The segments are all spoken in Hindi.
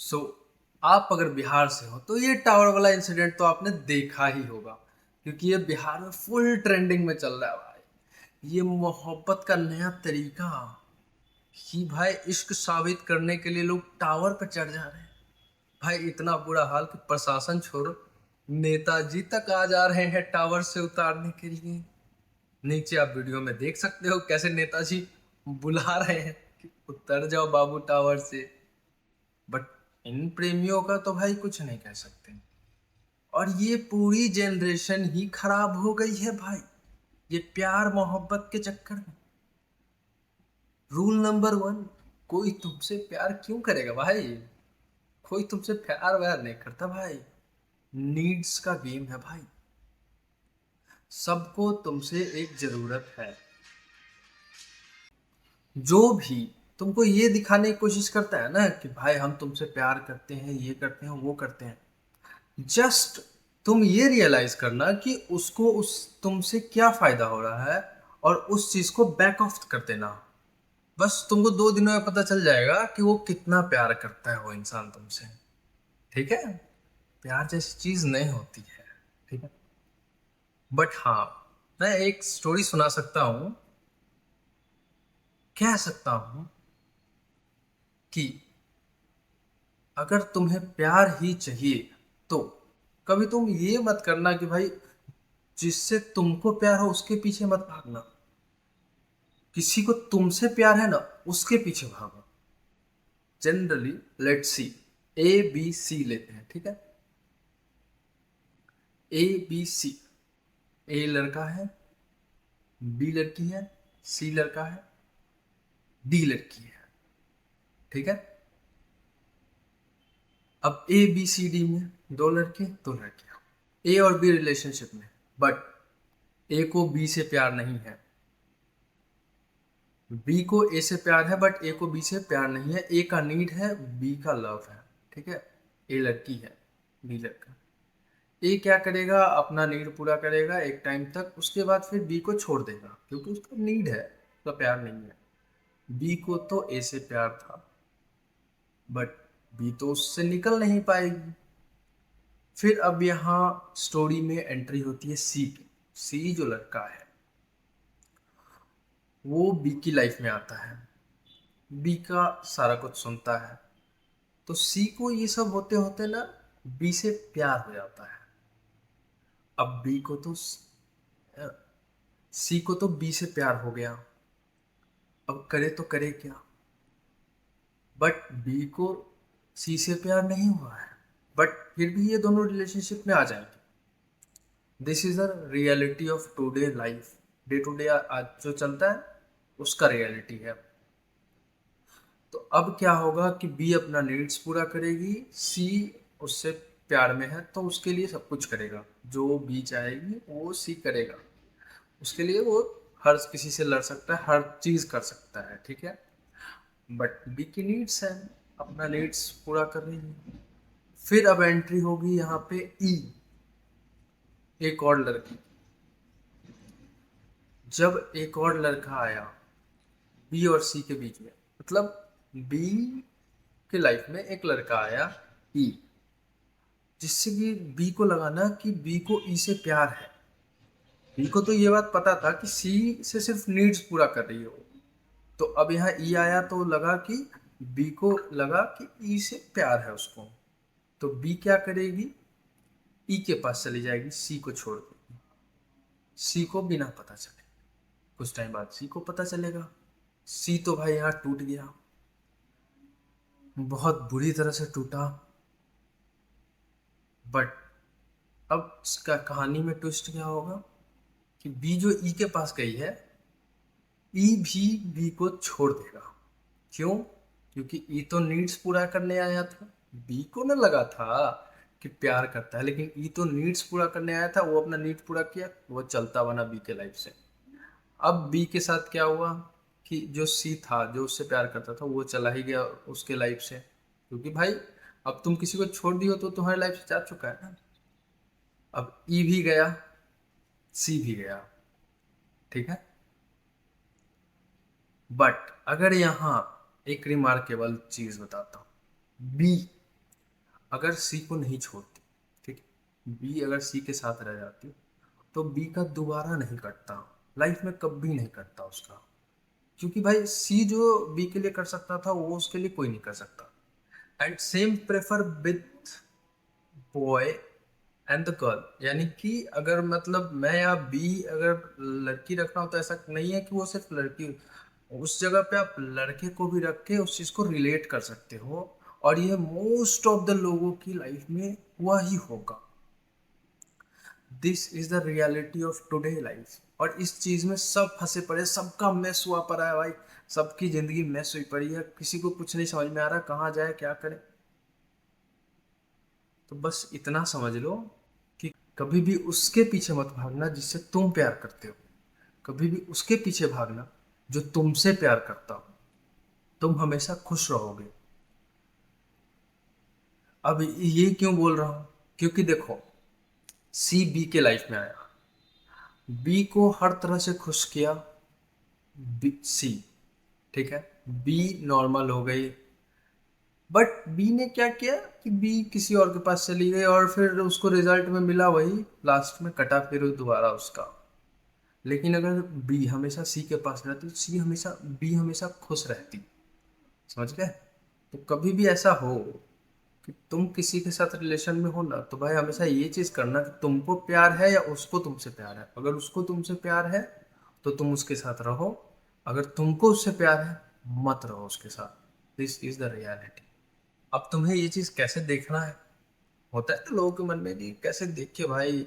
सो आप अगर बिहार से हो तो ये टावर वाला इंसिडेंट तो आपने देखा ही होगा, क्योंकि ये बिहार में फुल ट्रेंडिंग में चल रहा है भाई। ये मोहब्बत का नया तरीका कि भाई इश्क साबित करने के लिए लोग टावर पर चढ़ जा रहे हैं। भाई इतना बुरा हाल कि प्रशासन छोड़ो, नेताजी तक आ जा रहे हैं टावर से उतारने के लिए। नीचे आप वीडियो में देख सकते हो कैसे नेताजी बुला रहे हैं कि उतर जाओ बाबू टावर से। बट इन प्रेमियों का तो भाई कुछ नहीं कह सकते। और ये पूरी जनरेशन ही खराब हो गई है भाई, ये प्यार मोहब्बत के चक्कर में। रूल नंबर वन, कोई तुमसे प्यार क्यों करेगा भाई? कोई तुमसे प्यार व्यार नहीं करता भाई। नीड्स का गेम है भाई। सबको तुमसे एक जरूरत है। जो भी तुमको ये दिखाने की कोशिश करता है ना कि भाई हम तुमसे प्यार करते हैं, ये करते हैं, वो करते हैं, जस्ट तुम ये रियलाइज करना कि उसको उस तुमसे क्या फायदा हो रहा है, और उस चीज को बैक ऑफ कर देना। बस तुमको 2 दिनों में पता चल जाएगा कि वो कितना प्यार करता है वो इंसान तुमसे। ठीक है? प्यार जैसी चीज नहीं होती है। ठीक है? बट हाँ, मैं एक स्टोरी सुना सकता हूँ, कह सकता हूँ कि अगर तुम्हें प्यार ही चाहिए तो कभी तुम ये मत करना कि भाई जिससे तुमको प्यार हो उसके पीछे मत भागना। किसी को तुमसे प्यार है ना, उसके पीछे भागो। जनरली लेट्स सी, ABC लेते हैं, ठीक है? ABC, ए लड़का है, बी लड़की है, सी लड़का है, डी लड़की है। ठीक है? अब ABCD में दो लड़के दो लड़कियां, ए और बी रिलेशनशिप में। बट ए को बी से प्यार नहीं है, बी को ए से प्यार है, बट ए को बी से प्यार नहीं है। ए का नीड है, बी का लव है। ठीक है? ए लड़की है, बी लड़का। ए क्या करेगा, अपना नीड पूरा करेगा एक टाइम तक, उसके बाद फिर बी को छोड़ देगा क्योंकि उसका नीड है, उसका प्यार नहीं है। बी को तो ए से प्यार था, बट बी तो उससे निकल नहीं पाएगी। फिर अब यहाँ स्टोरी में एंट्री होती है सी की। सी जो लड़का है वो बी की लाइफ में आता है, बी का सारा कुछ सुनता है। तो सी को ये सब होते होते ना बी से प्यार हो जाता है। अब बी को तो सी को तो बी से प्यार हो गया, अब करे तो करे क्या? बट बी को सी से प्यार नहीं हुआ है, बट फिर भी ये दोनों रिलेशनशिप में आ जाएंगे। This is a reality of today life. Day to day आज जो चलता है उसका रियलिटी है। तो अब क्या होगा कि बी अपना नीड्स पूरा करेगी, सी उससे प्यार में है तो उसके लिए सब कुछ करेगा, जो बी चाहेगी वो सी करेगा। उसके लिए वो हर किसी से लड़ सकता है, हर चीज कर सकता है। ठीक है? बट बी की नीड्स है, अपना नीड्स पूरा कर रही है। फिर अब एंट्री होगी यहाँ पे ई, एक और लड़की। जब एक और लड़का आया बी और सी के बीच में, मतलब बी के लाइफ में एक लड़का आया ई, जिससे कि बी को लगा ना कि बी को ई से प्यार है। बी को तो ये बात पता था कि सी से सिर्फ नीड्स पूरा कर रही है वो। तो अब यहाँ ई आया तो लगा कि बी को लगा कि ई से प्यार है उसको। तो बी क्या करेगी, ई के पास चली जाएगी सी को छोड़ के। सी को बिना पता चले, कुछ टाइम बाद सी को पता चलेगा। सी तो भाई यहाँ टूट गया, बहुत बुरी तरह से टूटा। बट अब इसका कहानी में ट्विस्ट क्या होगा कि बी जो ई के पास गई है, ई भी बी को छोड़ देगा। क्यों? क्योंकि ई तो नीड्स पूरा करने आया था। बी को ना लगा था कि प्यार करता है, लेकिन ई तो नीड्स पूरा करने आया था, वो अपना नीड पूरा किया, वो चलता बना बी के लाइफ से। अब बी के साथ क्या हुआ कि जो सी था जो उससे प्यार करता था वो चला ही गया उसके लाइफ से, क्योंकि भाई अब तुम किसी को छोड़ दियो तो तुम्हारी लाइफ से जा चुका है ना। अब ई भी गया, सी भी गया। ठीक है? बट अगर यहाँ एक रिमार्केबल चीज बताता हूँ, बी अगर सी को नहीं छोड़ती, ठीक है, बी अगर सी के साथ रह जाती तो बी का दोबारा नहीं कटता, लाइफ में कभी नहीं कटता उसका। क्योंकि भाई सी जो बी के लिए कर सकता था वो उसके लिए कोई नहीं कर सकता। And same prefer with boy and the girl, यानी कि अगर मतलब मैं या बी अगर लड़की रखना हो तो ऐसा नहीं है कि वो सिर्फ लड़की, उस जगह पे आप लड़के को भी रख के उस चीज को रिलेट कर सकते हो। और ये मोस्ट ऑफ द लोगों की लाइफ में हुआ ही होगा। This is the reality of today life. और इस चीज में सब फंसे पड़े, सबका मैस हुआ पड़ा है भाई। सबकी जिंदगी मैस हुई पड़ी है, किसी को कुछ नहीं समझ में आ रहा कहाँ जाए क्या करे। तो बस इतना समझ लो कि कभी भी उसके पीछे मत भागना जिससे तुम प्यार करते हो, कभी भी उसके पीछे भागना जो तुमसे प्यार करता हो। तुम हमेशा खुश रहोगे। अब ये क्यों बोल रहा हूं? क्योंकि देखो, सी बी के लाइफ में आया, बी को हर तरह से खुश किया, सी, ठीक है, बी नॉर्मल हो गई। बट बी ने क्या किया कि बी किसी और के पास चली गई और फिर उसको रिजल्ट में मिला वही, लास्ट में कटा फिर दोबारा उसका। लेकिन अगर बी हमेशा सी के पास रहती तो सी हमेशा, बी हमेशा खुश रहती। समझ गए? तो कभी भी ऐसा हो कि तुम किसी के साथ रिलेशन में हो ना, तो भाई हमेशा ये चीज करना कि तुमको प्यार है या उसको तुमसे प्यार है। अगर उसको तुमसे प्यार है तो तुम उसके साथ रहो, अगर तुमको उससे प्यार है मत रहो उसके साथ। This is the reality. अब तुम्हें ये चीज कैसे देखना है, होता है तो लोगों के मन में कि कैसे देखे भाई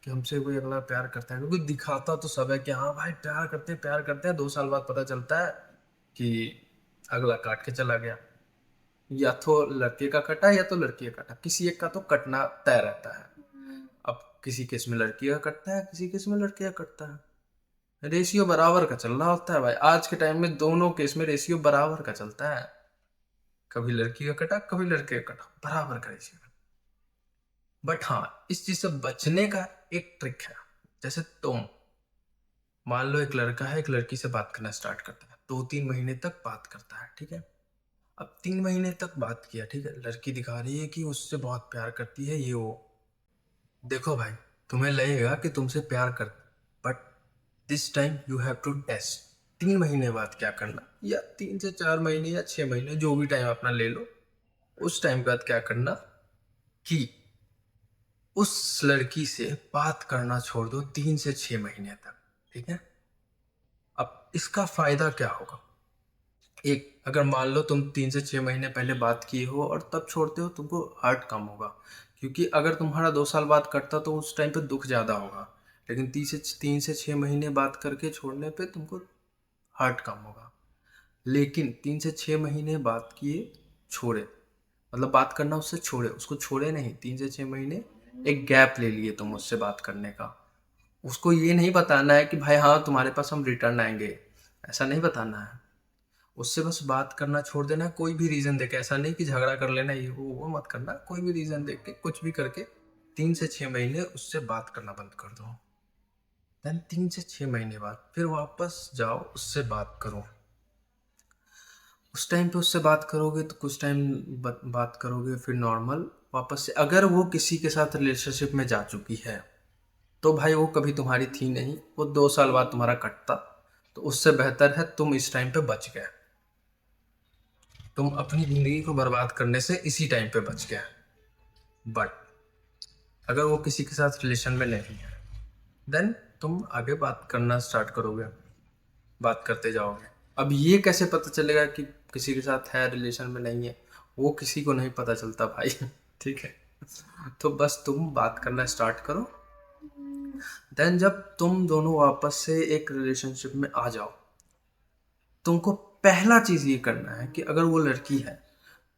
कि हमसे कोई अगला प्यार करता है, क्योंकि दिखाता तो सब है कि हाँ भाई प्यार करते हैं, 2 साल बाद पता चलता है कि अगला काट के चला गया। या तो लड़के का कटा या तो लड़की का कटा, किसी एक का तो कटना तय रहता है। अब किसी केस में लड़की का कटता है, किसी केस में लड़के का कटता है। रेशियो बराबर का चल रहा होता है भाई, आज के टाइम में दोनों केस में रेशियो बराबर का चलता है। कभी लड़की का कटा कभी लड़के का कटा, बराबर का रेशियो। बट हाँ, इस चीज से बचने का एक ट्रिक है। जैसे तुम मान लो एक लड़का है, एक लड़की से बात करना स्टार्ट करता है, 2-3 महीने तक बात करता है, ठीक है। अब 3 महीने तक बात किया, ठीक है, लड़की दिखा रही है कि उससे बहुत प्यार करती है ये वो। देखो भाई, तुम्हें लगेगा कि तुमसे प्यार कर, but this time you have to test. 3 महीने बाद क्या करना, या 3 से 4 महीने या 6 महीने, जो भी टाइम अपना ले लो, उस टाइम बाद क्या करना कि उस लड़की से बात करना छोड़ दो 3 से 6 महीने तक, ठीक है। अब इसका फायदा क्या होगा? एक, अगर मान लो तुम 3 से 6 महीने पहले बात किए हो और तब छोड़ते हो, तुमको हर्ट कम होगा। क्योंकि अगर तुम्हारा 2 साल बाद कटता तो उस टाइम पे दुख ज़्यादा होगा। लेकिन 3 से 6 महीने बात करके छोड़ने पे तुमको हर्ट कम होगा। लेकिन 3 से 6 महीने बात किए, छोड़े, मतलब बात करना उससे छोड़े, उसको छोड़े नहीं, 3 से 6 महीने एक गैप ले लिए तुम उससे बात करने का। उसको ये नहीं बताना है कि भाई हाँ तुम्हारे पास हम रिटर्न आएंगे, ऐसा नहीं बताना है। उससे बस बात करना छोड़ देना, कोई भी रीजन देके, ऐसा नहीं कि झगड़ा कर लेना, ये वो मत करना, कोई भी रीजन देख के कुछ भी करके 3 से 6 महीने उससे बात करना बंद कर दो। देन 3 से 6 महीने बाद फिर वापस जाओ उससे बात करो। उस टाइम पे उससे बात करोगे तो कुछ टाइम बात करोगे, फिर नॉर्मल वापस से। अगर वो किसी के साथ रिलेशनशिप में जा चुकी है तो भाई वो कभी तुम्हारी थी नहीं, वो 2 साल बाद तुम्हारा कटता। तो उससे बेहतर है तुम इस टाइम पे बच गए, तुम अपनी जिंदगी को बर्बाद करने से इसी टाइम पे बच गए। बट अगर वो किसी के साथ रिलेशन में नहीं है, देन तुम आगे बात करना स्टार्ट करोगे, बात करते जाओगे। अब ये कैसे पता चलेगा कि किसी के साथ है रिलेशन में नहीं है? वो किसी को नहीं पता चलता भाई ठीक है। तो बस तुम बात करना स्टार्ट करो। देन जब तुम दोनों वापस से एक रिलेशनशिप में आ जाओ, तुमको पहला चीज ये करना है कि अगर वो लड़की है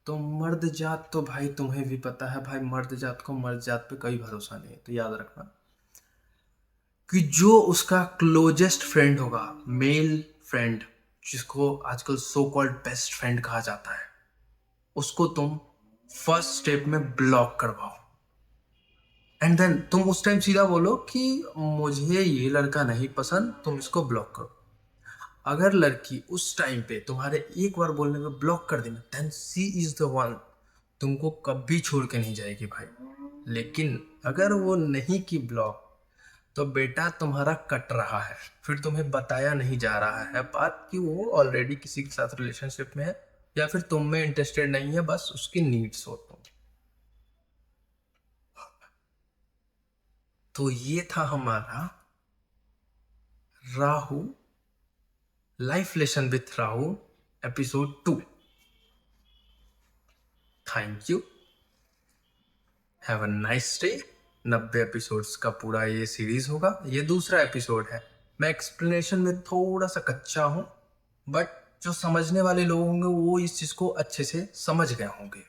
तो मर्द जात, तो भाई तुम्हें भी पता है भाई, मर्द जात को मर्द जात पे कोई भरोसा नहीं है। तो याद रखना कि जो उसका क्लोजेस्ट फ्रेंड होगा, मेल फ्रेंड, जिसको आजकल सो कॉल्ड बेस्ट फ्रेंड कहा जाता है, उसको तुम फर्स्ट स्टेप में ब्लॉक करवाओ। एंड देन तुम उस टाइम सीधा बोलो कि मुझे ये लड़का नहीं पसंद, तुम इसको ब्लॉक करो। अगर लड़की उस टाइम पे तुम्हारे एक बार बोलने पे ब्लॉक कर देना, then she is the one तुमको कभी छोड़ के नहीं जाएगी भाई। लेकिन अगर वो नहीं की ब्लॉक, तो बेटा तुम्हारा कट रहा है, फिर तुम्हें बताया नहीं जा रहा है बात कि वो ऑलरेडी किसी के साथ रिलेशनशिप में है, या फिर तुम में इंटरेस्टेड नहीं है, बस उसकी नीड्स हो तुम। तो ये था हमारा Rahu, life lesson with Rahu, episode 2। Thank you, have a nice day. 90 episodes का पूरा ये सीरीज होगा, ये दूसरा एपिसोड है। मैं एक्सप्लेनेशन में थोड़ा सा कच्चा हूँ, बट जो समझने वाले लोग होंगे वो इस चीज़ को अच्छे से समझ गए होंगे।